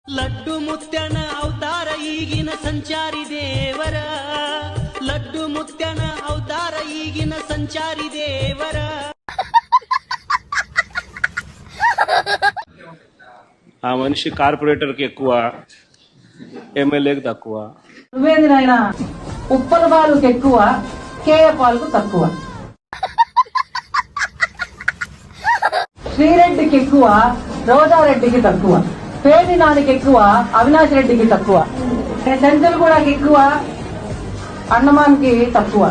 ಲಡ್ಡು ಮುತ್ಯನ ಅವತಾರ ಈಗಿನ ಸಂಚಾರಿ ದೇವರ ಲಡ್ಡು ಮುತ್ಯನ ಅವತಾರ ಈಗಿನ ಸಂಚಾರಿ ದೇವರ ఆ మనిషి కార్పొరేటర్కి ఎక్కువ, ఎమ్మెల్యేకి తక్కువ. నువ్వేంది నాయనా, ఉప్పల పాలకు ఎక్కువ, కేయ పాలకు తక్కువ. శ్రీరెడ్డికి ఎక్కువ, రోజారెడ్డికి తక్కువ. పేది నానికి ఎక్కువ, అవినాష్ రెడ్డికి తక్కువ. సెంథిల్ కూడా ఎక్కువ, అన్నమానికి తక్కువ.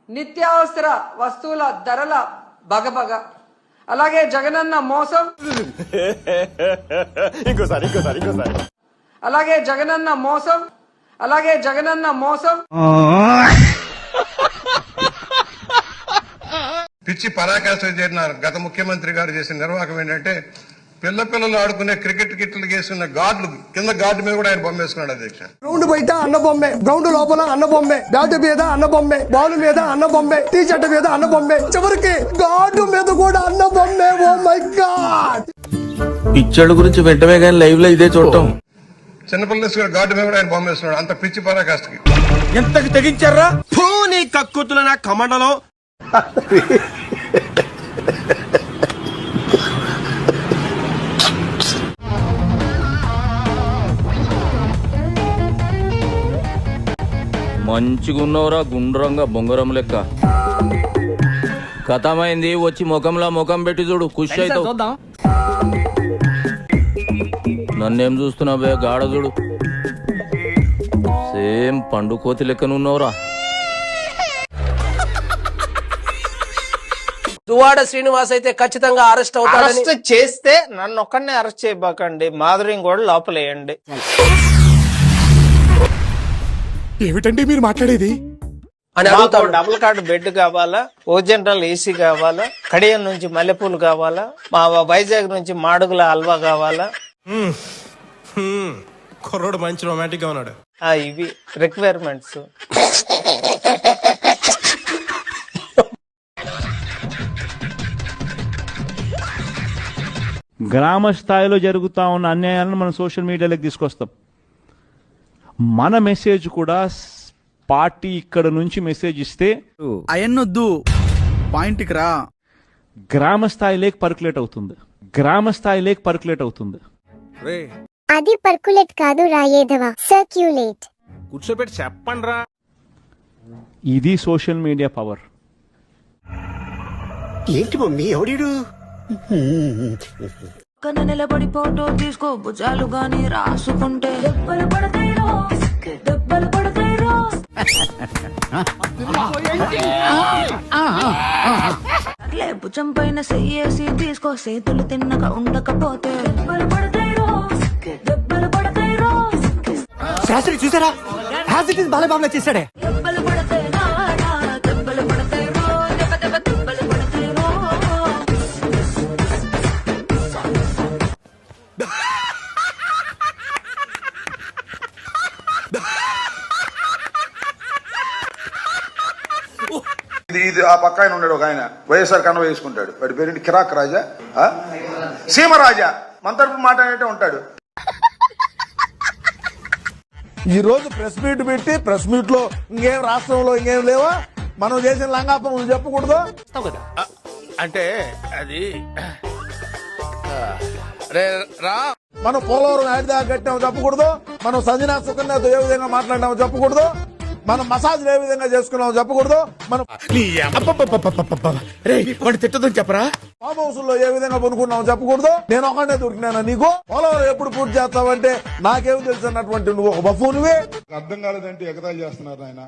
నిత్యావసర వస్తువుల ధరల బగబగ, అలాగే జగనన్న మోసం, అలాగే జగనన్న మోసం, అలాగే జగనన్న మోసం. పిచ్చి పరాకాష్ట చేసిన గత ముఖ్యమంత్రి గారు చేసిన నిర్వాహకం ఏంటంటే పిల్లలు ఆడుకునే క్రికెట్ కిట్లు వేసుకున్న గార్డులు కింద గార్డు మీద కూడా ఆయన బొమ్మ వేసుకున్నాడు అధ్యక్ష. గ్రౌండ్ బయట అన్న బొమ్మే, గ్రౌండ్ లోపల అన్న బొమ్మే, బ్యాట్ మీద అన్న బొమ్మే, బాల్ మీద అన్న బొమ్మే, టీ షర్ట్ మీద అన్న బొమ్మే, చివరికి గార్డు మీద కూడా అన్న బొమ్మే. Oh my God. పిచ్చోళ్ళ గురించి వెంటనే కానీ లైవ్ లో ఇదే చూడటం. చిన్నపిల్లలు గార్డు మీద కూడా ఆయన బొమ్మ వేసుకున్నాడు. అంత పిచ్చి పరాకాష్ఠకి ఎంతకి తెగించారా నీ కక్కుతుల నా కమండలో. మంచిగున్నవరా గుండ్రంగా బొంగరం లెక్క. కథమైంది, వచ్చి ముఖంలో ముఖం పెట్టి చూడు, ఖుషి అవుతావు. నన్నేం చూస్తున్నావే గాఢ చూడు, సేమ్ పండు కోతి లెక్కనున్నవరా. దువ్వాడ శ్రీనివాస్ అయితే ఖచ్చితంగా అరెస్ట్ అవుతాడు. అరెస్ట్ చేస్తే నన్ను ఒక్కడనే అరెస్ట్ చేయబాకండి, మాధురిని కూడా లోపలేయండి. ఏమిటండి మీరు మాట్లాడేది? డబుల్ కార్డు బెడ్ కావాలా, ఓ జనరల్ ఏసీ కావాలా, కడియం నుంచి మల్లెపూలు కావాలా, మా వైజాగ్ నుంచి మాడుగుల హల్వా కావాలా. కుర్రోడు మంచి రొమాంటిక్ గా ఉన్నాడు. ఇవి రిక్వైర్మెంట్స్. గ్రామ స్థాయిలో జరుగుతూ ఉన్న అన్యాయాలను మనం సోషల్ మీడియాలోకి తీసుకొస్తాం. మన మెసేజ్ కూడా పార్టీ ఇక్కడ నుంచి మెసేజ్ ఇస్తే అయన్నొద్దు, పాయింట్కి రా. గ్రామ స్థాయిలోకి పర్కులేట్ అవుతుంది, గ్రామ స్థాయిలోకి పర్కులేట్ అవుతుంది. అది పర్కులేట్ కాదు రాయేదవా, సర్క్యులేట్. కూర్చోబెట్టి చెప్పండి రా. ఇది సోషల్ మీడియా పవర్. ఏంటి మమ్మీ ఎవడీడు? నిలబడి ఫోటో తీసుకో, భుజాలు గాని రాసుకుంటే దెబ్బలు పడతాయిరో, దెబ్బలు పడతాయిరో. అట్లే భుజం పైన చెయ్యేసి తీసుకో, చేతులు తిన్నగా ఉండకపోతే దెబ్బలు పడతాయిరో, దెబ్బలు పడతాయిరో. శాస్త్రి చూసారా, హ్యాస్ ఇట్ ఇస్ బాలబాబులా చేశాడే. దెబ్బలు పడతాయిరా, దెబ్బలు పడతాయిరో, దెబ్బ దెబ్బ దెబ్బలు పడతాయిరో. ఇది ఆ పక్క ఆయన ఉన్నాడు, ఒక ఆయన వైఎస్ఆర్ కన్వ వేసుకుంటాడు. వాడి పేరేంటి, కిరాక్ రాజా, సీమరాజా, మన తరపు మాట్లాడే ఉంటాడు. ఈ రోజు ప్రెస్ మీట్ పెట్టి, ప్రెస్ మీట్ లో ఇంకేం రాష్ట్రంలో ఇంకేం లేవా, మనం చేసిన లంగాపం చెప్పకూడదు అంటే అది మనం పోలవరం యాడ్ దాకా కట్టామో చెప్పకూడదు, మనం సంజనా సుకన్యతో ఏ విధంగా మాట్లాడినామో చెప్పకూడదు, మనం మసాజ్ ఏ విధంగా చేసుకున్నామో చెప్పకూడదు, మనం తిట్టదని చెప్పరా, ఫామ్ హౌస్ లో ఏ విధంగా కొనుక్కున్నామో చెప్పకూడదు. నేను ఒకటే దొరికినాను నీకు. పోలవరం ఎప్పుడు పూర్తి చేస్తావంటే నాకేం తెలుసు అన్నటువంటి నువ్వు ఒక బఫూనువే. అర్థం కాలేదంటే ఎగతాళి చేస్తున్నారు ఆయన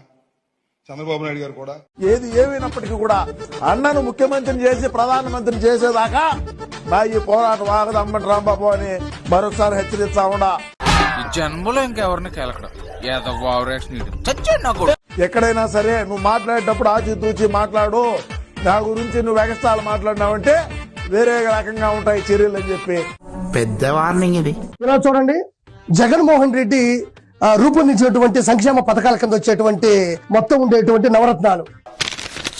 చంద్రబాబు నాయుడు గారు కూడా. ఏది ఏమైనప్పటికీ కూడా అన్నను ముఖ్యమంత్రిని చేసి ప్రధానమంత్రిని చేసేదాకా నా ఈ పోరాటం ఆగదు అమ్మటి రాంబాబు అని మరొకసారి హెచ్చరిస్తా ఉండా. జన్మలో ఇంకెవరిని కేలకడం ఎక్కడైనా సరే నువ్వు మాట్లాడేటప్పుడు ఆచితూచి మాట్లాడు. నా గురించి నువ్వు ఎగస్టాలు మాట్లాడినావంటే వేరే రకంగా ఉంటాయి చర్యలు అని చెప్పి పెద్ద వార్నింగ్ ఇది. ఇలా చూడండి, జగన్మోహన్ రెడ్డి రూపొందించినటువంటి సంక్షేమ పథకాల కింద వచ్చేటువంటి మొత్తం ఉండేటువంటి నవరత్నాలు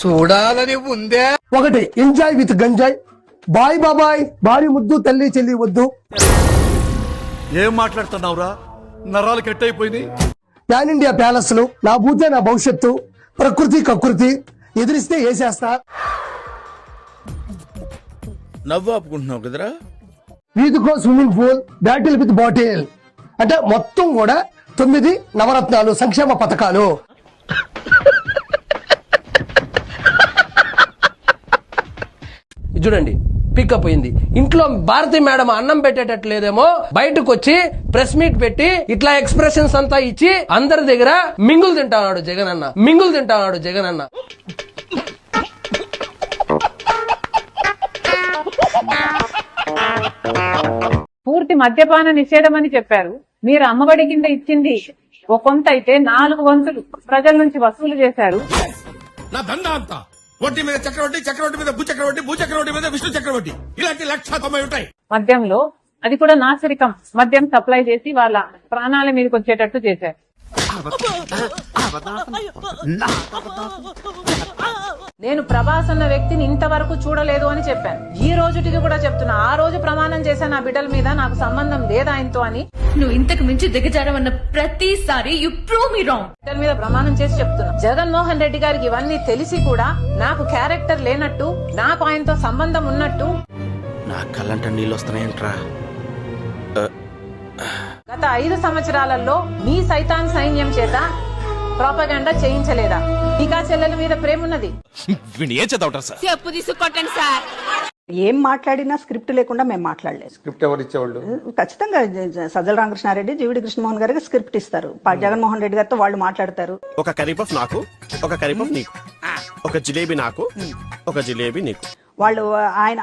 చూడాలని ఉందే. ఒకటి ఎంజాయ్ విత్ గంజాయ్, బాయ్ బాబాయ్, భారీ ముద్దు, తల్లి చెల్లి వద్దు. ఏం మాట్లాడుతున్నావురా, నరాలు కట్ అయిపోయింది. ప్యాన్ ఇండియా ప్యాలెస్లు, నా బూతే నా భవిష్యత్తు, ప్రకృతి కకృతి, ఎదిరిస్తే వేసేస్తా. నవ్వు ఆపుకుంటున్నావు కదరా. వీధికో swimming pool, battle with bottle. అంటే మొత్తం కూడా 9 నవరత్నాలు సంక్షేమ పథకాలు. చూడండి పికప్ అయింది. ఇంట్లో భారతి మేడం అన్నం పెట్టేటట్లేదేమో, బయటకు వచ్చి ప్రెస్ మీట్ పెట్టి ఇట్లా ఎక్స్ప్రెషన్స్ అంతా ఇచ్చి అందరి దగ్గర మింగులు తింటాడు జగన్ అన్న. పూర్తి మద్యపాన నిషేధం అని చెప్పారు. మీరు అమ్మఒడి కింద ఇచ్చింది ఒక కొంత అయితే 4 వంతులు ప్రజల నుంచి వసూలు చేశారు. నా దందా అంతా వడ్డీ మీద చక్రవడ్డీ, చక్రవడ్డీ మీద భూచక్రవడ్డీ, భూచక్రవడ్డీ మీద విష్ణు చక్రవడ్డీ, ఇలాంటి 190 ఉంటాయి. మద్యంలో అది కూడా నాసిరకం మద్యం సప్లై చేసి వాళ్ళ ప్రాణాల మీదకి వచ్చేటట్టు చేశారు. నేను ప్రభాస్ అన్న వ్యక్తిని ఇంతవరకు చూడలేదు అని చెప్పాను. ఈ రోజుటికి కూడా చెప్తున్నా, ఆ రోజు ప్రమాణం చేశాను నా బిడ్డల మీద నాకు సంబంధం లేదు ఆయనతో అని. నువ్వు ఇంతకు మించి దిగజారవన్న ప్రతిసారి యు ప్రూవ్ మీ రాంగ్. బిడ్డల మీద ప్రమాణం చేసి చెప్తున్నా, జగన్మోహన్ రెడ్డి గారికి ఇవన్నీ తెలిసి కూడా నాకు క్యారెక్టర్ లేనట్టు, నాకు ఆయనతో సంబంధం ఉన్నట్టు. నా కళ్ళంట నీళ్ళు వస్తున్నాయంట్రా. గత 5 సంవత్సరాలలో మీ సైతాన్ సైన్యం చేత ప్రాపగాండా చేయించలేదా? టీకా చెల్లెల మీద ప్రేమ ఉన్నది. చెప్పు తీసుకొట్టండి సార్. ఏం మాట్లాడినా స్క్రిప్ట్ లేకుండా మేము మాట్లాడలేదు. స్క్రిప్ట్ ఎవరు ఇచ్చేవాళ్ళు? ఖచ్చితంగా సజ్జల రామకృష్ణారెడ్డి, జీవిడి కృష్ణమోహన్ గారికి స్క్రిప్ట్ ఇస్తారు. జగన్మోహన్ రెడ్డి గారితో వాళ్ళు మాట్లాడతారు. ఒక కరీపఫ్ నాకు, ఒక కరీపఫ్ నీకు, ఒక జిలేబీ నాకు, ఒక జిలేబీ నీకు. వాళ్ళు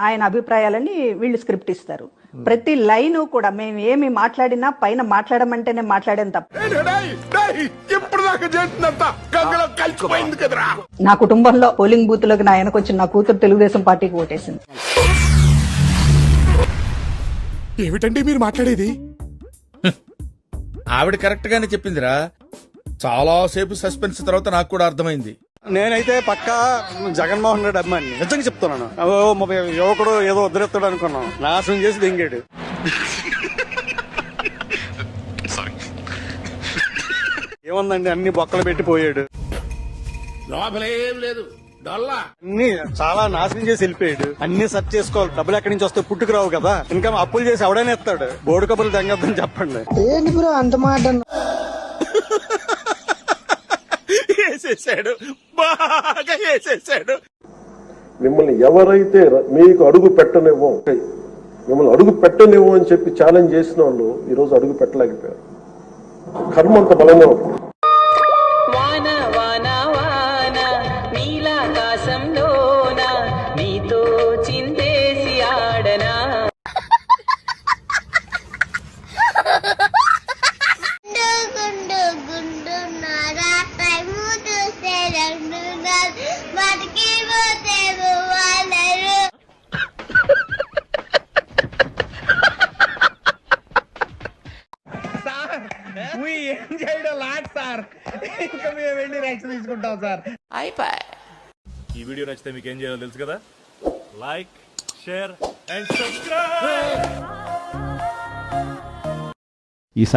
ఆయన అభిప్రాయాలని వీళ్ళు స్క్రిప్ట్ ఇస్తారు. ప్రతి లైన్ కూడా మేము ఏమి మాట్లాడినా పైన మాట్లాడమంటేనే మాట్లాడేం తప్ప. నా కుటుంబంలో పోలింగ్ బూత్ లోకి నా వెనక వచ్చి నా కూతురు తెలుగుదేశం పార్టీకి ఓటేసింది. ఏమిటండి మీరు మాట్లాడేది? ఆవిడ కరెక్ట్ గానే చెప్పిందిరా. చాలా సేపు సస్పెన్స్ తర్వాత నాకు కూడా అర్థమైంది. నేనైతే పక్కా జగన్మోహన్ రెడ్డి అభిమాని, నిజంగా చెప్తున్నాను. యువకుడు ఏదో వదిలేస్తాడు అనుకున్నాను, నాశనం చేసి దెంగాడు. ఏముందండి, అన్ని బొక్కలు పెట్టి పోయాడు. లోపలేం లేదు, అన్ని చాలా నాశనం చేసి వెళ్ళిపోయాడు. అన్ని సెర్చ్ చేసుకోవాలి. డబ్బులు ఎక్కడి నుంచి వస్తే పుట్టుకు రావు కదా. ఇంకా అప్పులు చేసి ఎవడైనా ఎత్తాడు. బోర్డు కబుర్లు తెంగద్దని చెప్పండి. ఏంటి బ్రో అంత మాట? బాగా వేసేసాడు. మిమ్మల్ని ఎవరైతే మీకు అడుగు పెట్టనివ్వం అని చెప్పి ఛాలెంజ్ చేసిన వాళ్ళు ఈ రోజు అడుగు పెట్టలేకపోయారు. కర్మ అంత బలంగా ఉంటుంది. వాన వాన వాన నీలాకాశంలోన నీతో చిందేసి ఆడనా. ఏం చేయడం లాట్ సార్, ఇంకా మేము వెళ్ళి రైట్స్ తీసుకుంటాం సార్. అయిపోయి. ఈ వీడియో నచ్చితే మీకు ఏం చేయాలో తెలుసు కదా. Like, share and subscribe.